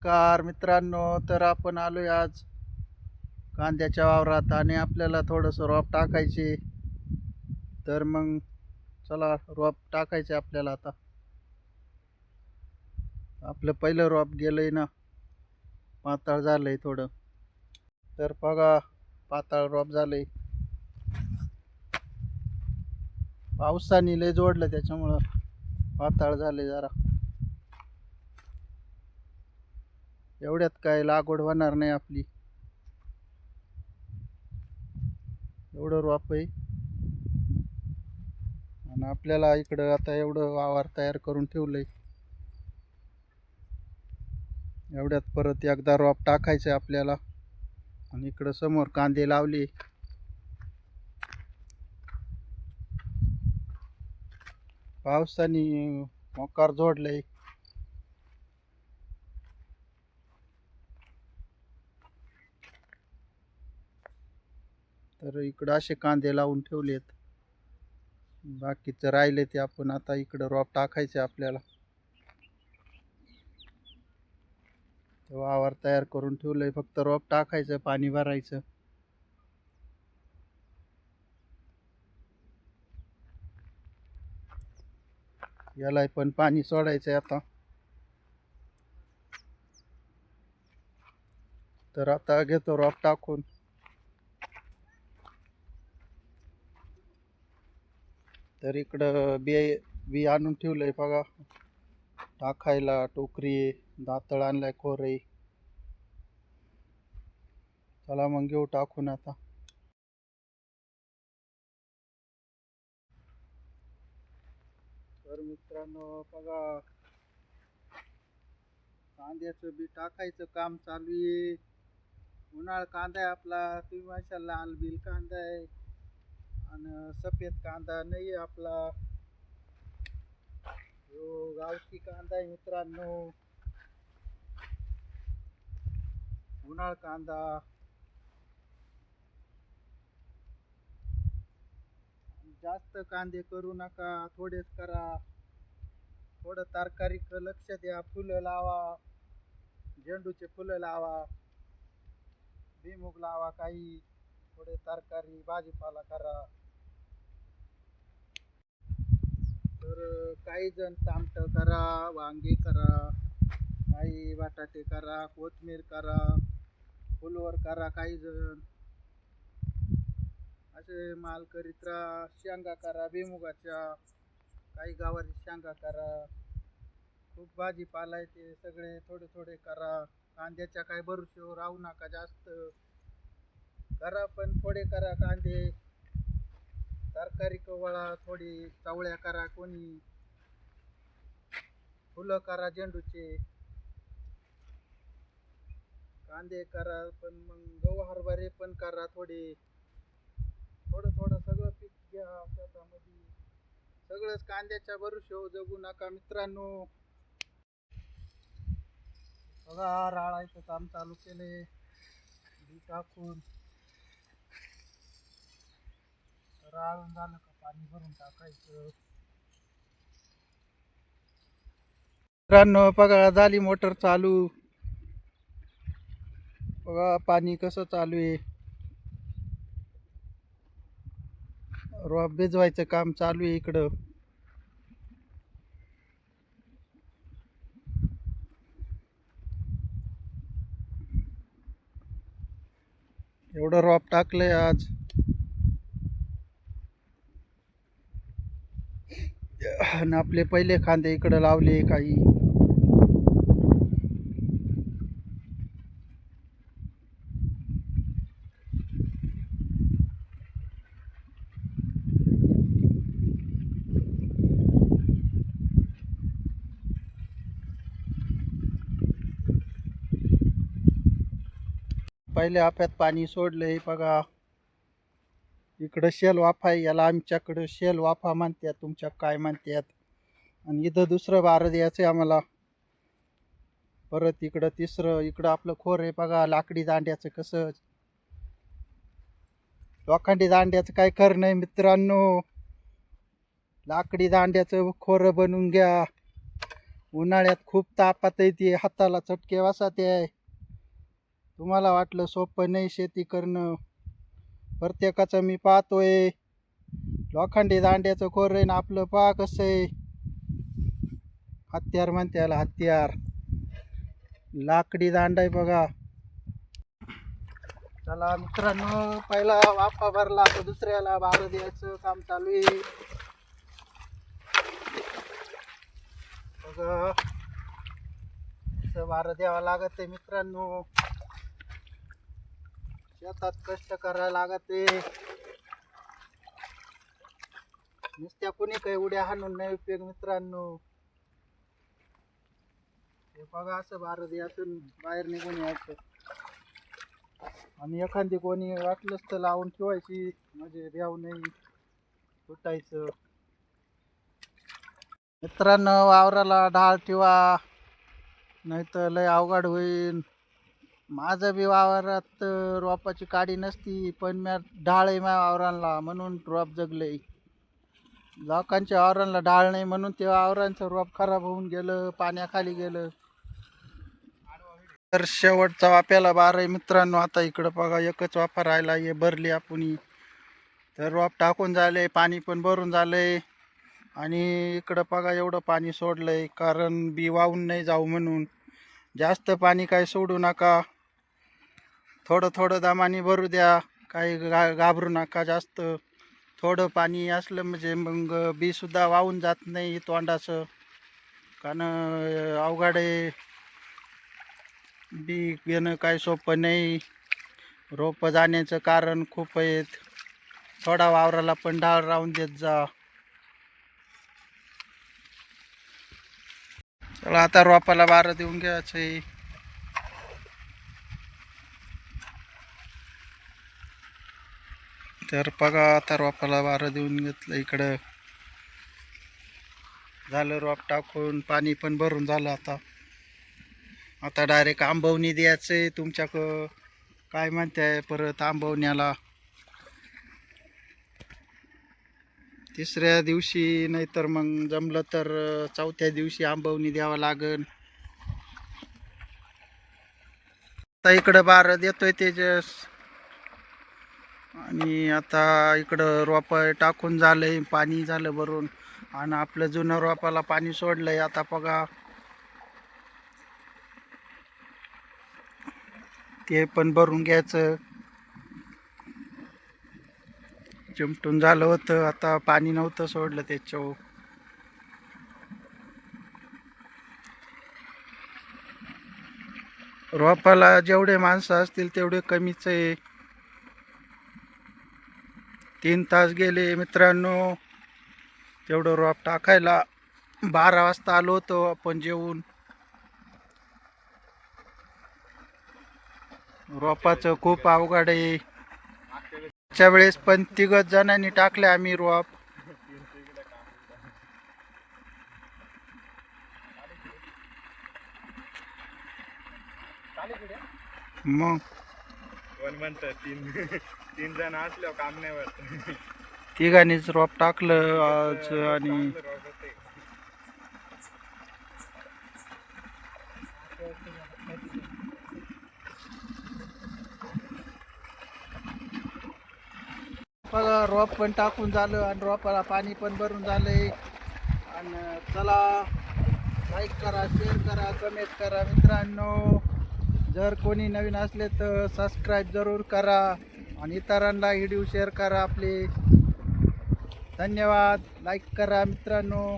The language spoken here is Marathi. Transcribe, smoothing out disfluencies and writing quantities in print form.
नमस्कार मित्रांनो. तर आपण आलोय आज कांद्याच्या वावरात आणि आपल्याला थोडंसं रोप टाकायचे. तर मग चला रोप टाकायचे आपल्याला. आता आपलं पहिलं रोप गेलंय ना, पातळ झालंय थोडं. तर बघा, पातळ रोप झालंय. पावसाने लय जोडलं त्याच्यामुळं पातळ झालंय जरा. एवढ्यात काय लागवड होणार नाही आपली. एवढं रोप आहे आणि आपल्याला इकडं आता एवढं वावर तयार करून ठेवलंय. एवढ्यात परत एकदा रोप टाकायचं आपल्याला. आणि इकडं समोर कांदे लावले. पावसाने मोकार जोडलंय. तर इकडं असे कांदे लावून ठेवलेत. बाकीचं राहिले ते आपण आता इकडं रोप टाकायचे आपल्याला. वावर तयार करून ठेवलंय, फक्त रोप टाकायचं, पाणी भरायचं. याला पण पाणी सोडायचंय आता. तर आता घेतो रोप टाकून. तर इकडं बी आणून ठेवलंय बघा टाकायला. टोकरी, दातळ आणलाय, खोरे. चला मग घेऊ टाकून आता. तर मित्रांनो बघा, कांद्याचं बी टाकायचं काम चालू आहे. उन्हाळ कांदा आहे आपला. तुम्ही माशा लाल बिल कांदा आहे आणि सफेद कांदा नाही आहे आपला. हो, गावठी कांदा आहे मित्रांनो. उन्हाळ कांदा. जास्त कांदे करू नका, थोडेच करा. थोडं तरकारीक लक्ष द्या. फुलं लावा, झेंडूचे फुलं लावा, भुईमुग लावा, काही थोडे तरकारी भाजीपाला करा. तर काही जण टामट करा, वांगे करा, काही बटाटे करा, कोथमीर करा, फुलवर करा. काही जण असे माल करीत राहा. शेंगा करा भुईमुगाच्या, काही गावाची शेंगा करा. खूप भाजीपाला आहे, ते सगळे थोडे थोडे करा. कांद्याच्या काय भरोश्यावर राहू नका. जास्त करा पण थोडे करा कांदे. तरकारी कवळा, थोडी चवळ्या करा, कोणी फुलं करा झेंडूचे. कांदे करा पण मग गहू हरभरे पण करा. थोडं थोडं सगळं पीक घ्या शेतामध्ये. सगळंच कांद्याच्या भरोश्यावर जगू नका मित्रांनो. बघा, राळायचं काम चालू केले बी टाकून. राळून झालं का पाणी भरून टाकायचं. मित्रांनो बघा, झाली मोटर चालू. बघा पाणी कसं चालू आहे. रोप भिजवायचं काम चालू आहे इकडं. एवढं रोप टाकलंय आज. आणि आपले पहिले कांदे इकडं लावले काही. पहिल्या आफ्यात पाणी सोडलंय बघा. इकडं शेल वाफा आहे, याला आमच्याकडं शेल वाफा म्हणतात, तुमच्या काय म्हणतात. आणि इथं दुसरं बारं द्यायचं आम्हाला. परत इकडं तिसरं. इकडं आपलं खोर आहे बघा, लाकडी दांड्याचं. कसं लोखंडी दांड्याचं काय खरं नाही मित्रांनो. लाकडी दांड्याचं खोरं बनवून घ्या. उन्हाळ्यात खूप तापात येते, हाताला चटके वासात आहे. तुम्हाला वाटलं सोपं नाही शेती करणं, प्रत्येकाचं मी पाहतोय. लोखंडी दांड्याचं कोर आहे ना आपलं पहा कसं आहे. हत्यार म्हणते याला, हत्यार लाकडी दांडा आहे बघा. चला मित्रांनो, पहिला वाफा भरला, आता दुसऱ्याला बारं द्यायचं काम चालू आहे बघा. बारं द्यावं लागत आहे मित्रांनो, शेतात कष्ट करायला लागत आहे. नुसत्या कुणी काही उड्या हाणून नाही उपयोग मित्रांनो. हे बघा असं बारं द्यायचं, बाहेर निघून यायचं आणि एखादी कोणी वाटलंच तर लावून ठेवायची, म्हणजे द्याव नाही तुटायचं. मित्रांनो, वावराला ढाळ ठेवा नाही तर लय अवघड होईल. माझं बी वावरात रोपाची काडी नसती, पण मी ढाळ आहे माझ्या वावरांना म्हणून रोप जगले. लोकांच्या वावरांना ढाळ नाही म्हणून ते वावरांचं रोप खराब होऊन गेलं, पाण्याखाली गेलं. तर शेवटचा वाफ्याला बार आहे मित्रांनो. आता इकडं बघा एकच वाफा राहिला, हे भरली आपण. तर रोप टाकून झाले, पाणी पण भरून झालंय आणि इकडं बघा एवढं पाणी सोडलंय, कारण बी वाहून नाही जाऊ म्हणून. जास्त पाणी काय सोडू नका, थोडं थोडं दामाने भरू द्या, काही घाबरू नका. जास्त थोडं पाणी असलं म्हणजे मग बी सुद्धा वाहून जात नाही तोंडाचं, कारण अवघड आहे. बी घेणं काय सोपं नाही, रोपं जाण्याचं कारण खूप आहेत. थोडा वावराला पण ढाळ राहून देत जा. चला आता रोपाला बारं देऊन घ्यायचं आहे. तर बघा आता रोपाला बारं देऊन घेतलं. इकडं झालं रोप टाकून, पाणी पण भरून झालं. आता डायरेक्ट आंबवणी द्यायचं आहे. तुमच्याकडं काय म्हणताय परत आंबवण्याला? तिसऱ्या दिवशी नाहीतर मग जमलं तर चौथ्या दिवशी आंबवणी द्यावं लागेल. आता इकडं बारं देतोय तेजस, आणि आता इकडं रोप टाकून झालंय, पाणी झालं भरून, आणि आपलं जुनं रोपाला पाणी सोडलंय. आता बघा ते पण भरून घ्यायचं. चिमटून झालं होतं, आता पाणी नव्हतं सोडलं त्याच्यावर. रोपाला जेवढे माणसं असतील तेवढे कमीच आहे. 3 तास गेले मित्रांनो तेवढं रोप टाकायला. 12 वाजता आलो होतो आपण जेवून. रोपाचं खूप अवघड आहे. त्याच्या वेळेस पण 3 जणांनी टाकले आम्ही रोप. मग कोण म्हणतं तीन जण असल्यावर काम नाही होत. 3घांनीच रोप टाकलं आज. आणि बघा रोप पण टाकून झालं आणि रोपाला पाणी पण भरून झालंय. आणि चला लाईक करा, शेअर करा, कमेंट करा मित्रांनो. जर कोणी नवीन असले तर सबस्क्राईब जरूर करा आणि इतरांना व्हिडिओ शेअर करा आपले. धन्यवाद. लाईक करा मित्रांनो.